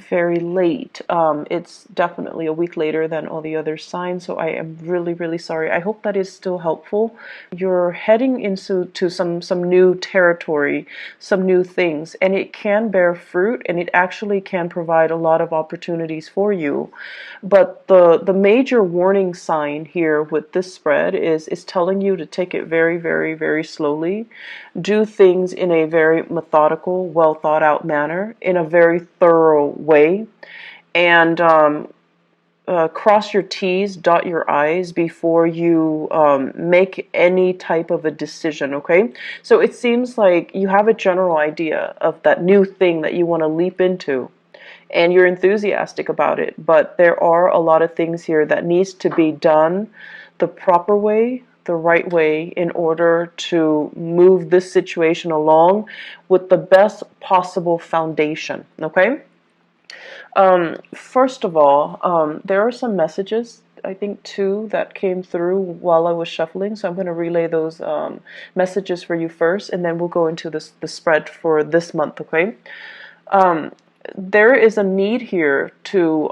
very late. It's definitely a week later than all the other signs, so I am really, really sorry. I hope that is still helpful. You're heading into some new territory, some new things, and it can bear fruit, and it actually can provide a lot of opportunities for you. But the major warning sign here with this spread is telling you to take it very, very, very slowly. Do things in a very methodical, well thought out manner, in a very thorough way, and cross your T's, dot your I's before you make any type of a decision, okay? So it seems like you have a general idea of that new thing that you want to leap into, and you're enthusiastic about it, but there are a lot of things here that needs to be done the proper way, the right way, in order to move this situation along with the best possible foundation, okay? First of all, there are some messages, I think two, that came through while I was shuffling, so I'm going to relay those messages for you first, and then we'll go into the spread for this month, okay? There is a need here to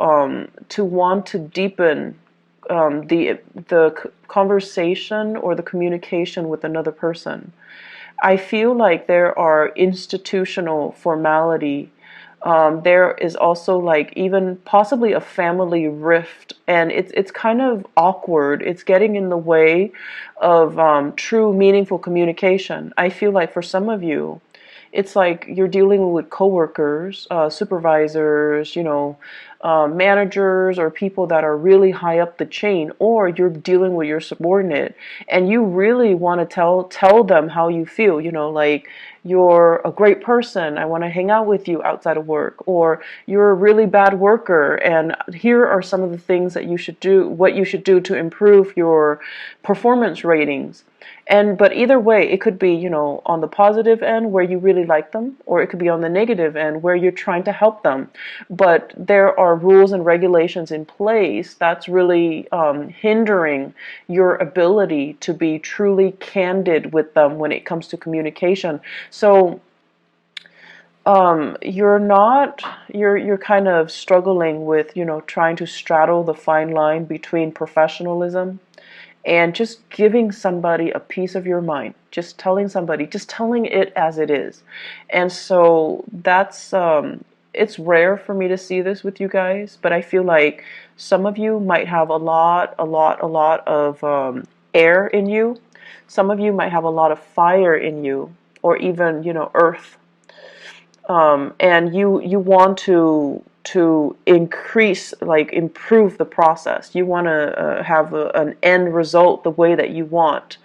want to deepen the conversation or the communication with another person. I feel like there are institutional formality. There is also like even possibly a family rift, and it's kind of awkward. It's getting in the way of true, meaningful communication. I feel like for some of you, it's like you're dealing with coworkers, supervisors, managers, or people that are really high up the chain, or you're dealing with your subordinate, and you really want to tell them how you feel. Like, you're a great person, I want to hang out with you outside of work, or you're a really bad worker, and here are some of the things that you should do, what you should do to improve your performance ratings. But either way, it could be, on the positive end where you really like them, or it could be on the negative end where you're trying to help them. But there are rules and regulations in place that's really hindering your ability to be truly candid with them when it comes to communication. So you're kind of struggling with, trying to straddle the fine line between professionalism and just giving somebody a piece of your mind, just telling it as it is. And so that's, it's rare for me to see this with you guys, but I feel like some of you might have a lot of air in you. Some of you might have a lot of fire in you, or even, earth. And you want to increase, like improve the process. You want to have an end result the way that you want.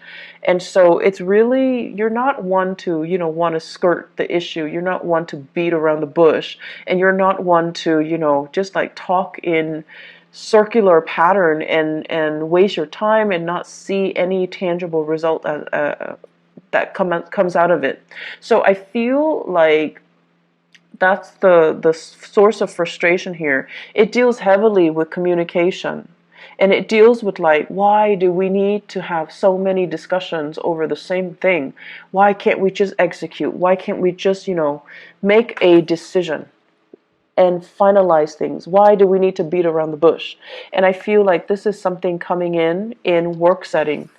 And so it's really, you're not one to, want to skirt the issue. You're not one to beat around the bush. And you're not one to, just like talk in circular pattern and waste your time and not see any tangible result that comes out of it. So I feel like that's the source of frustration here. It deals heavily with communication. And it deals with, like, why do we need to have so many discussions over the same thing? Why can't we just execute? Why can't we just, make a decision and finalize things? Why do we need to beat around the bush? And I feel like this is something coming in work setting,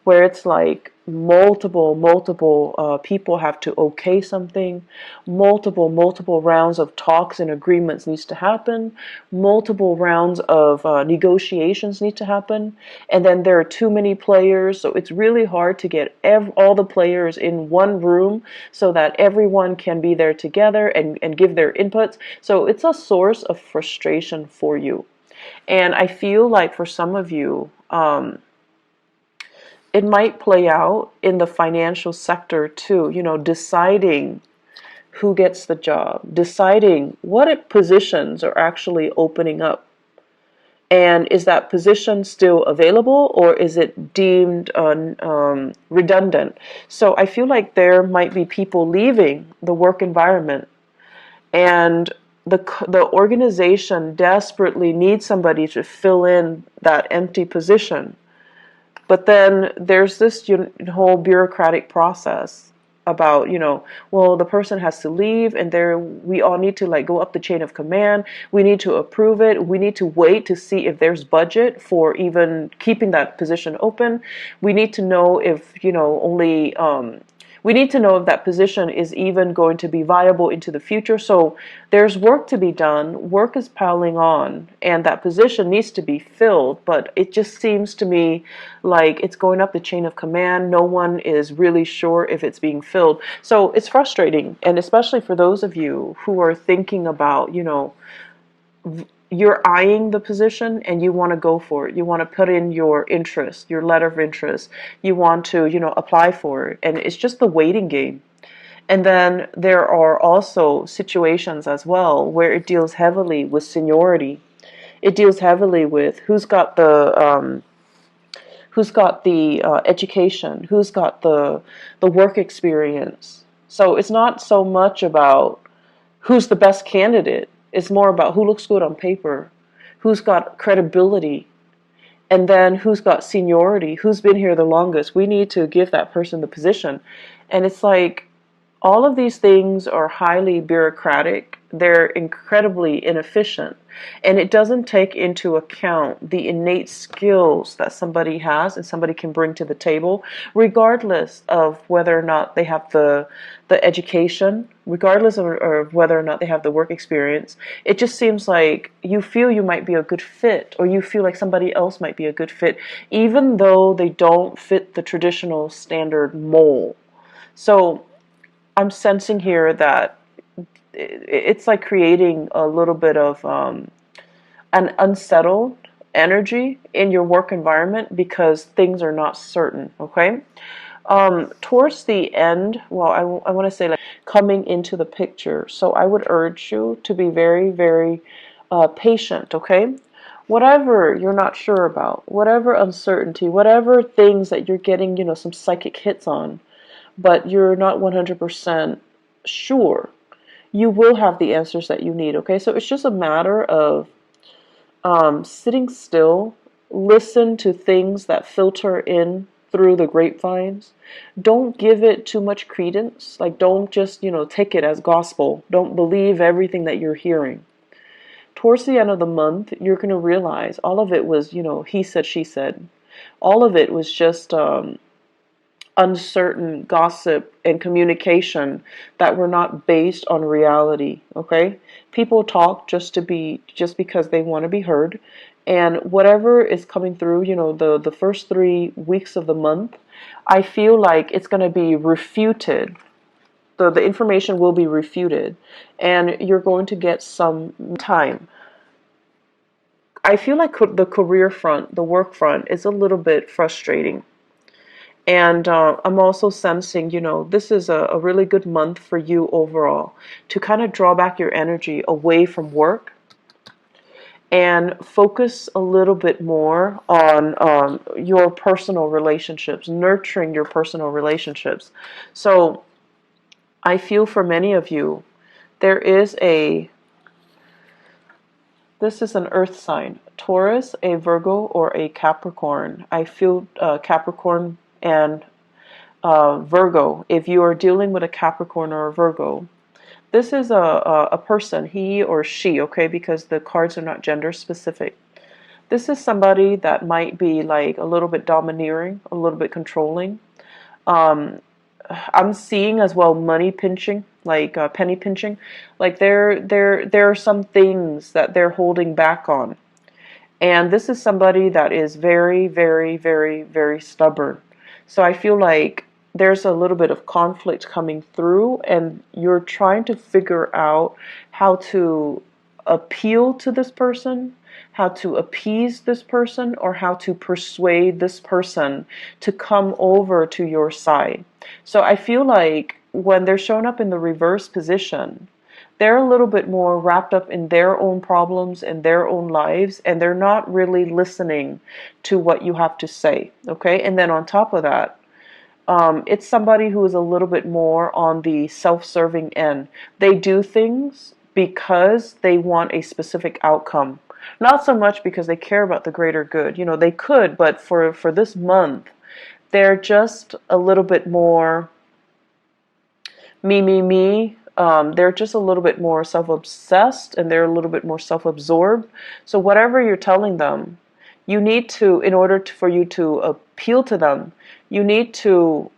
where it's like multiple people have to okay something, multiple rounds of talks and agreements needs to happen, multiple rounds of negotiations need to happen, and then there are too many players, so it's really hard to get all the players in one room so that everyone can be there together and give their inputs. So it's a source of frustration for you. And I feel like for some of you, it might play out in the financial sector too, deciding who gets the job, deciding what positions are actually opening up. And is that position still available, or is it deemed redundant? So I feel like there might be people leaving the work environment, and the organization desperately needs somebody to fill in that empty position. But then there's this whole bureaucratic process about, well, the person has to leave, and we all need to like go up the chain of command. We need to approve it. We need to wait to see if there's budget for even keeping that position open. We need to know if, we need to know if that position is even going to be viable into the future. So there's work to be done. Work is piling on, and that position needs to be filled. But it just seems to me like it's going up the chain of command. No one is really sure if it's being filled. So it's frustrating. And especially for those of you who are thinking about, you're eyeing the position and you want to go for it. You want to put in your interest, your letter of interest. You want to, apply for it. And it's just the waiting game. And then there are also situations as well where it deals heavily with seniority. It deals heavily with who's got the education, who's got the work experience. So it's not so much about who's the best candidate. It's more about who looks good on paper, who's got credibility, and then who's got seniority, who's been here the longest. We need to give that person the position. And it's like all of these things are highly bureaucratic. They're incredibly inefficient. And it doesn't take into account the innate skills that somebody has and somebody can bring to the table, regardless of whether or not they have the education, regardless of whether or not they have the work experience. It just seems like you feel you might be a good fit, or you feel like somebody else might be a good fit, even though they don't fit the traditional standard mold. So I'm sensing here that it's like creating a little bit of an unsettled energy in your work environment because things are not certain, okay? Towards the end, well, I want to say like coming into the picture, so I would urge you to be very, very patient, okay? Whatever you're not sure about, whatever uncertainty, whatever things that you're getting, some psychic hits on, but you're not 100% sure, you will have the answers that you need, okay? So it's just a matter of sitting still, listen to things that filter in through the grapevines. Don't give it too much credence. Like, don't just, take it as gospel. Don't believe everything that you're hearing. Towards the end of the month, you're going to realize all of it was, he said, she said. All of it was just uncertain gossip and communication that were not based on reality, okay? People talk just because they want to be heard, and whatever is coming through, the first 3 weeks of the month, I feel like it's going to be refuted. The information will be refuted, and you're going to get some time. I feel like the career front, the work front, is a little bit frustrating. And I'm also sensing, this is a really good month for you overall to kind of draw back your energy away from work and focus a little bit more on your personal relationships, nurturing your personal relationships. So I feel for many of you, this is an earth sign, Taurus, a Virgo, or a Capricorn. I feel Capricorn and Virgo. If you are dealing with a Capricorn or a Virgo, this is a person, he or she, okay, because the cards are not gender specific. This is somebody that might be like a little bit domineering, a little bit controlling. I'm seeing as well money pinching, like penny pinching. Like there are some things that they're holding back on. And this is somebody that is very, very, very, very stubborn. So I feel like there's a little bit of conflict coming through, and you're trying to figure out how to appeal to this person, how to appease this person, or how to persuade this person to come over to your side. So I feel like when they're shown up in the reverse position, they're a little bit more wrapped up in their own problems and their own lives, and they're not really listening to what you have to say, okay? And then on top of that, it's somebody who is a little bit more on the self-serving end. They do things because they want a specific outcome, not so much because they care about the greater good. They could, but for this month, they're just a little bit more me. They're just a little bit more self-obsessed and they're a little bit more self-absorbed. So whatever you're telling them, you need to, in order to, for you to appeal to them, you need to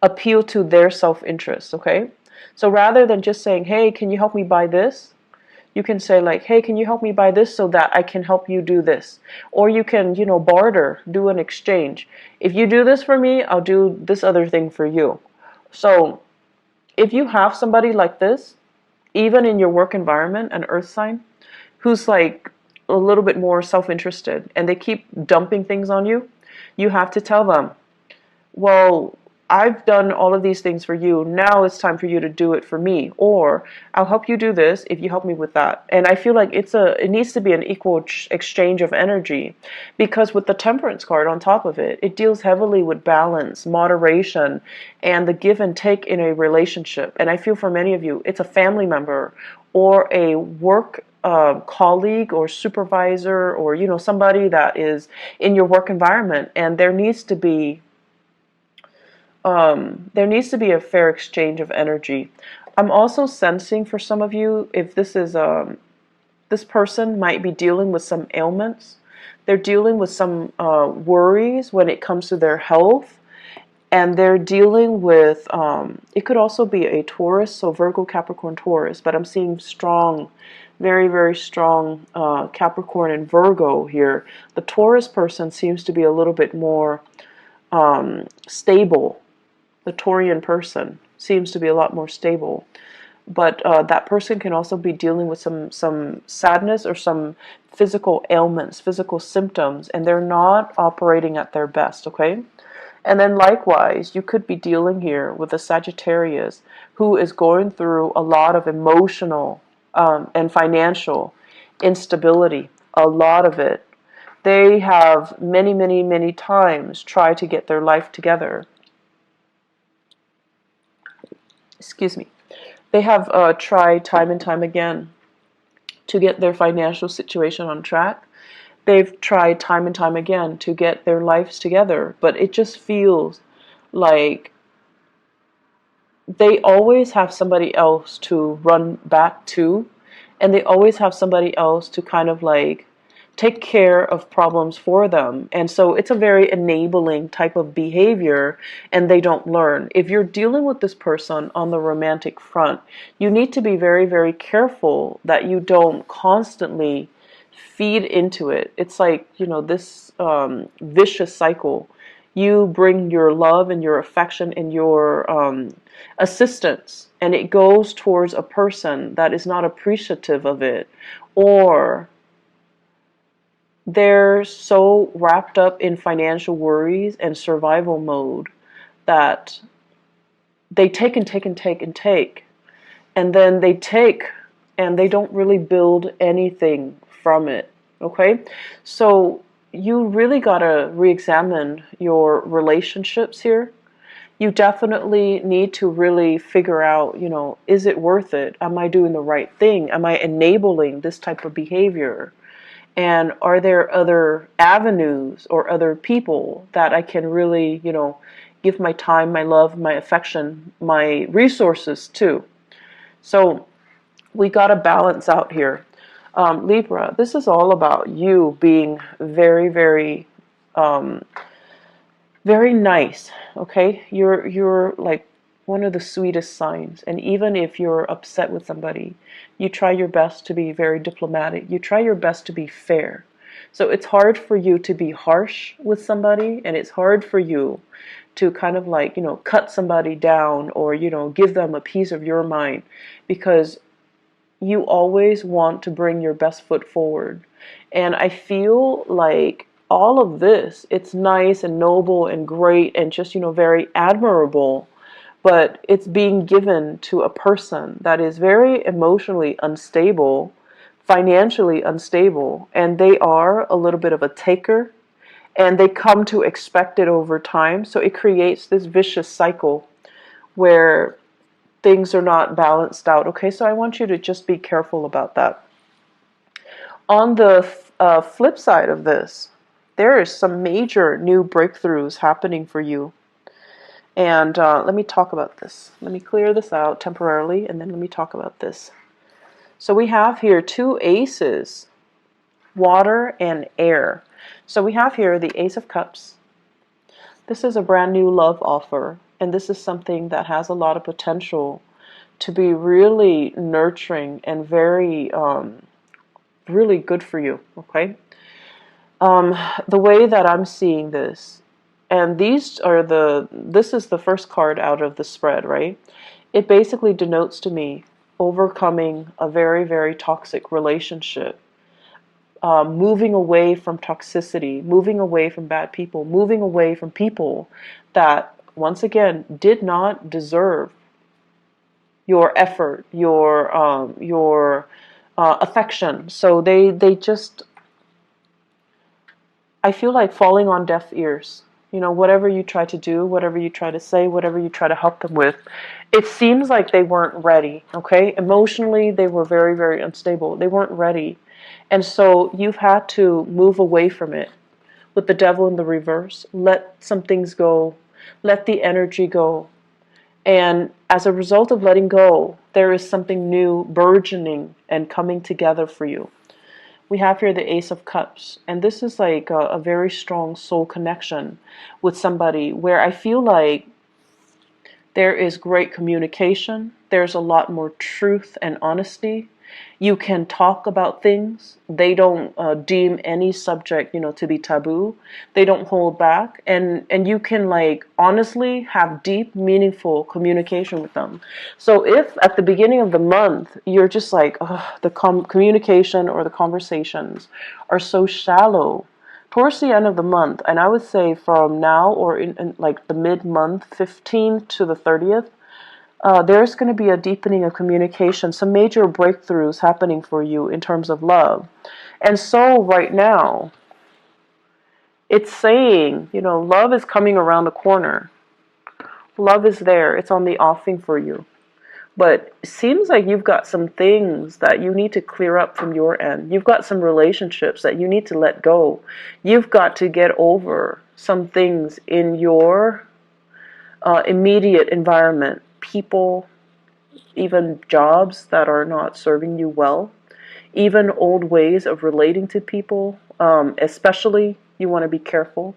appeal to their self-interest, okay? So rather than just saying, hey, can you help me buy this? You can say like, hey, can you help me buy this so that I can help you do this? Or you can, barter, do an exchange. If you do this for me, I'll do this other thing for you. So if you have somebody like this, even in your work environment, an earth sign, who's like a little bit more self-interested and they keep dumping things on you, you have to tell them, well, I've done all of these things for you. Now it's time for you to do it for me. Or I'll help you do this if you help me with that. And I feel like it needs to be an equal exchange of energy, because with the Temperance card on top of it, it deals heavily with balance, moderation, and the give and take in a relationship. And I feel for many of you, it's a family member or a work colleague or supervisor, or somebody that is in your work environment, and there needs to be a fair exchange of energy. I'm also sensing for some of you, if this person might be dealing with some ailments. They're dealing with some worries when it comes to their health, and they're dealing with, it could also be a Taurus, so Virgo, Capricorn, Taurus, but I'm seeing strong, very, very strong Capricorn and Virgo here. The Taurus person seems to be a little bit more stable. The Taurian person seems to be a lot more stable. But that person can also be dealing with some sadness or some physical ailments, physical symptoms, and they're not operating at their best, okay? And then likewise, you could be dealing here with a Sagittarius who is going through a lot of emotional and financial instability, a lot of it. They have many, many, many times tried to get their life together. Excuse me. They have tried time and time again to get their financial situation on track. They've tried time and time again to get their lives together, but it just feels like they always have somebody else to run back to, and they always have somebody else to kind of like take care of problems for them. And so it's a very enabling type of behavior, and they don't learn. If you're dealing with this person on the romantic front, you need to be very, very careful that you don't constantly feed into it. It's like, this vicious cycle. You bring your love and your affection and your assistance, and it goes towards a person that is not appreciative of it, or they're so wrapped up in financial worries and survival mode that they take and take and take and take. And then they take and they don't really build anything from it. Okay? So you really got to re-examine your relationships here. You definitely need to really figure out, is it worth it? Am I doing the right thing? Am I enabling this type of behavior? And are there other avenues or other people that I can really, give my time, my love, my affection, my resources to? So we got to balance out here. Libra, this is all about you being very, very, very nice. Okay, you're like one of the sweetest signs, and even if you're upset with somebody, you try your best to be very diplomatic. You try your best to be fair. So it's hard for you to be harsh with somebody, and it's hard for you to kind of like, cut somebody down, or, give them a piece of your mind, because you always want to bring your best foot forward. And I feel like all of this, it's nice and noble and great and just, very admirable, but it's being given to a person that is very emotionally unstable, financially unstable, and they are a little bit of a taker, and they come to expect it over time. So it creates this vicious cycle where things are not balanced out. Okay, so I want you to just be careful about that. On the flip side of this, there is some major new breakthroughs happening for you. And let me talk about this. Let me clear this out temporarily, and then let me talk about this. So we have here two aces, water and air. So we have here the Ace of Cups. This is a brand new love offer, and this is something that has a lot of potential to be really nurturing and very, really good for you, okay? The way that I'm seeing this, and this is the first card out of the spread, right? It basically denotes to me overcoming a very, very toxic relationship, moving away from toxicity, moving away from bad people, moving away from people that, once again, did not deserve your effort, your affection. So they just, I feel like falling on deaf ears. You know, whatever you try to do, whatever you try to say, whatever you try to help them with, it seems like they weren't ready, okay? Emotionally, they were very, very unstable. They weren't ready. And so you've had to move away from it with the devil in the reverse. Let some things go. Let the energy go. And as a result of letting go, there is something new burgeoning and coming together for you. We have here the Ace of Cups, and this is like a very strong soul connection with somebody where I feel like there is great communication. There's a lot more truth and honesty. You can talk about things. They don't deem any subject, to be taboo. They don't hold back, and you can like honestly have deep, meaningful communication with them. So if at the beginning of the month you're just like, the communication or the conversations are so shallow, towards the end of the month, and I would say from now or in like the mid-month, 15th to the 30th, there's going to be a deepening of communication, some major breakthroughs happening for you in terms of love. And so right now, it's saying, love is coming around the corner. Love is there. It's on the offing for you. But it seems like you've got some things that you need to clear up from your end. You've got some relationships that you need to let go. You've got to get over some things in your immediate environment. People, even jobs that are not serving you well, even old ways of relating to people. Especially, you want to be careful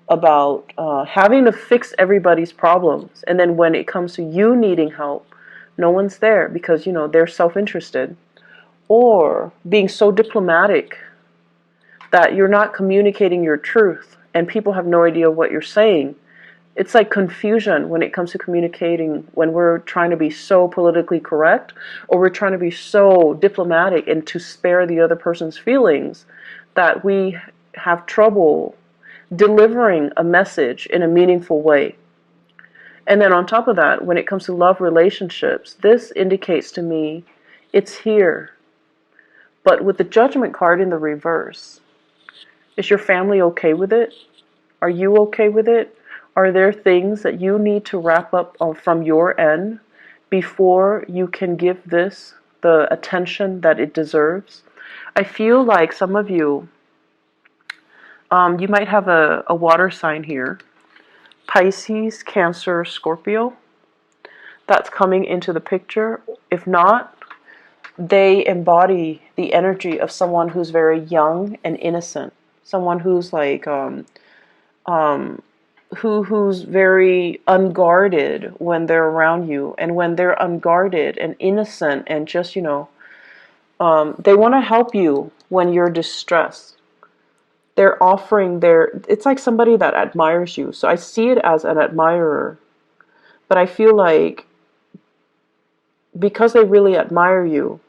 about having to fix everybody's problems. And then when it comes to you needing help, no one's there because, they're self-interested. Or being so diplomatic that you're not communicating your truth and people have no idea what you're saying. It's like confusion when it comes to communicating when we're trying to be so politically correct or we're trying to be so diplomatic and to spare the other person's feelings that we have trouble delivering a message in a meaningful way. And then on top of that, when it comes to love relationships, this indicates to me it's here. But with the Judgment card in the reverse, is your family okay with it? Are you okay with it? Are there things that you need to wrap up from your end before you can give this the attention that it deserves? I feel like some of you, you might have a water sign here. Pisces, Cancer, Scorpio. That's coming into the picture. If not, they embody the energy of someone who's very young and innocent. Someone who's like, who's very unguarded when they're around you. And when they're unguarded and innocent and just, they want to help you when you're distressed. They're offering it's like somebody that admires you. So I see it as an admirer. But I feel like because they really admire you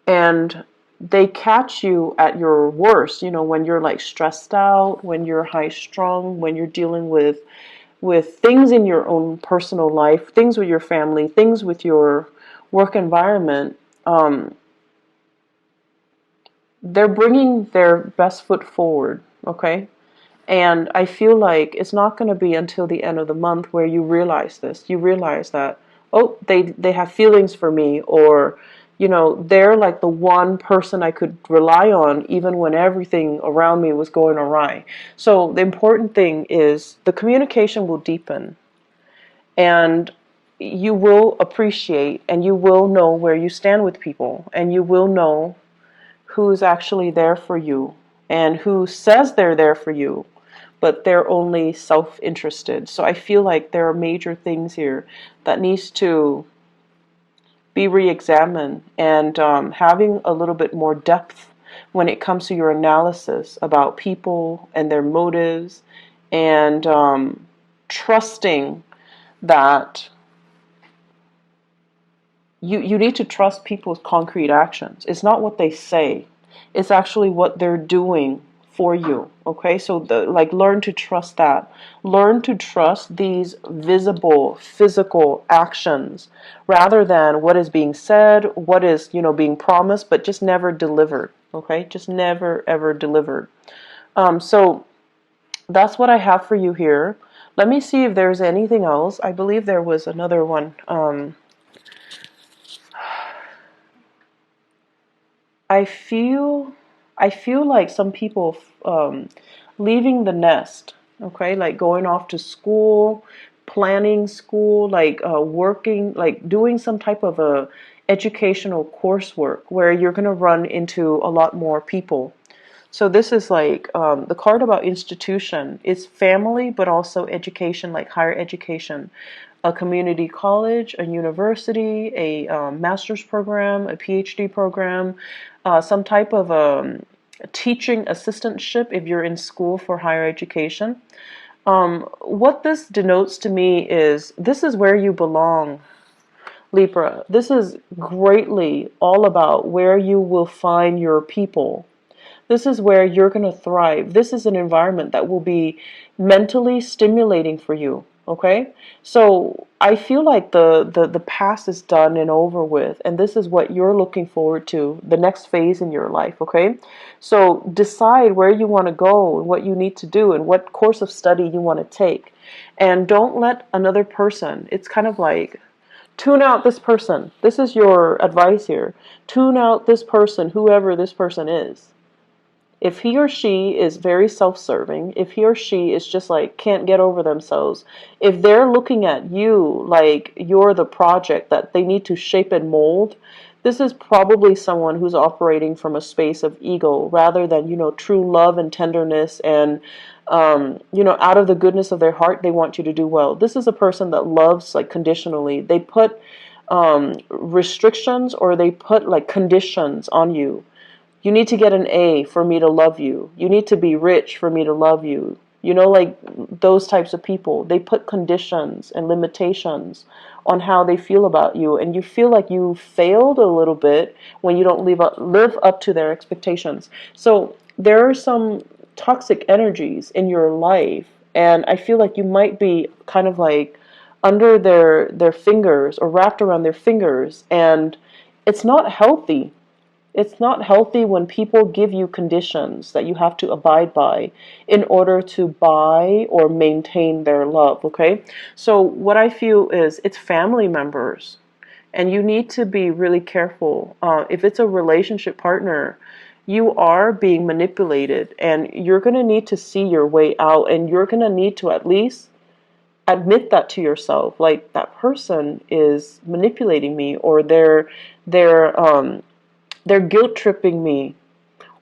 and they catch you at your worst, when you're like stressed out, when you're high strung, when you're dealing with things in your own personal life, things with your family, things with your work environment, they're bringing their best foot forward, okay? And I feel like it's not going to be until the end of the month where you realize this. You realize that, oh, they have feelings for me, or, they're like the one person I could rely on even when everything around me was going awry. So the important thing is the communication will deepen. And you will appreciate and you will know where you stand with people, and you will know who's actually there for you and who says they're there for you, but they're only self-interested. So I feel like there are major things here that needs to be re-examined, and having a little bit more depth when it comes to your analysis about people and their motives, and trusting that you need to trust people's concrete actions. It's not what they say. It's actually what they're doing for you. Okay? So learn to trust that. Learn to trust these visible physical actions rather than what is being said, what is, being promised, but just never delivered. Okay? Just never ever delivered. So that's what I have for you here. Let me see if there's anything else. I believe there was another one. I feel I feel like some people leaving the nest, okay, like going off to school, planning school, like working, like doing some type of a educational coursework where you're going to run into a lot more people. So this is like the card about institution. It's family, but also education, like higher education, a community college, a university, a master's program, a PhD program, some type of teaching assistantship if you're in school for higher education. What this denotes to me is this is where you belong, Libra. This is greatly all about where you will find your people. This is where you're going to thrive. This is an environment that will be mentally stimulating for you. Okay? So I feel like the past is done and over with, and this is what you're looking forward to, the next phase in your life. Okay? So decide where you want to go and what you need to do and what course of study you want to take. And don't let another person, it's kind of like, tune out this person. This is your advice here. Tune out this person, whoever this person is. If he or she is very self-serving, if he or she is just like can't get over themselves, if they're looking at you like you're the project that they need to shape and mold, this is probably someone who's operating from a space of ego rather than, true love and tenderness, and out of the goodness of their heart, they want you to do well. This is a person that loves like conditionally. They put restrictions, or they put like conditions on you. You need to get an A for me to love you. You need to be rich for me to love you. Like those types of people. They put conditions and limitations on how they feel about you. And you feel like you failed a little bit when you don't live up to their expectations. So there are some toxic energies in your life. And I feel like you might be kind of like under their fingers, or wrapped around their fingers. And it's not healthy. It's not healthy when people give you conditions that you have to abide by in order to buy or maintain their love, okay? So what I feel is it's family members, and you need to be really careful. If it's a relationship partner, you are being manipulated, and you're going to need to see your way out, and you're going to need to at least admit that to yourself, like that person is manipulating me, or they're guilt tripping me,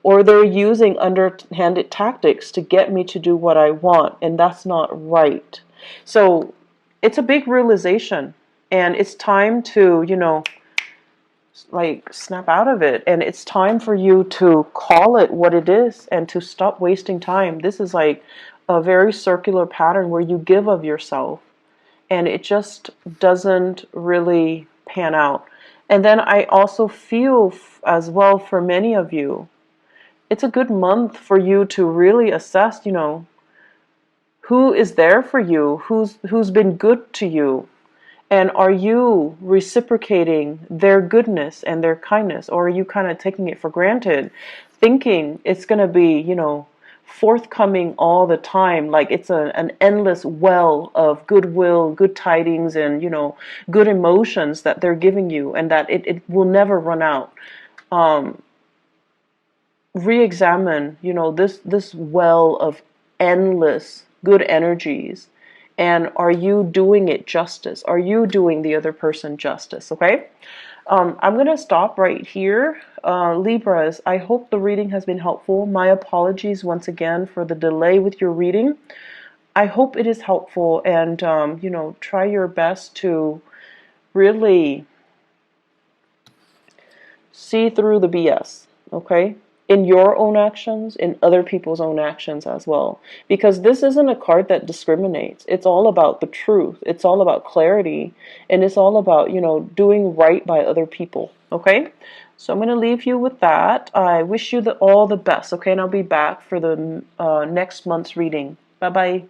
or they're using underhanded tactics to get me to do what I want, and that's not right. So it's a big realization, and it's time to, like snap out of it, and it's time for you to call it what it is and to stop wasting time. This is like a very circular pattern where you give of yourself, and it just doesn't really pan out. And then I also feel as well, for many of you, it's a good month for you to really assess, who is there for you, who's been good to you, and are you reciprocating their goodness and their kindness, or are you kind of taking it for granted, thinking it's going to be, forthcoming all the time, like it's an endless well of goodwill, good tidings, and, good emotions that they're giving you, and that it will never run out. Re-examine, this well of endless good energies, And are you doing it justice? Are you doing the other person justice? Okay. I'm going to stop right here. Libras, I hope the reading has been helpful. My apologies once again for the delay with your reading. I hope it is helpful, and you know, try your best to really see through the BS, okay? In your own actions, in other people's own actions as well. Because this isn't a card that discriminates. It's all about the truth. It's all about clarity. And it's all about, you know, doing right by other people, okay? So I'm going to leave you with that. I wish you all the best, okay? And I'll be back for the next month's reading. Bye-bye.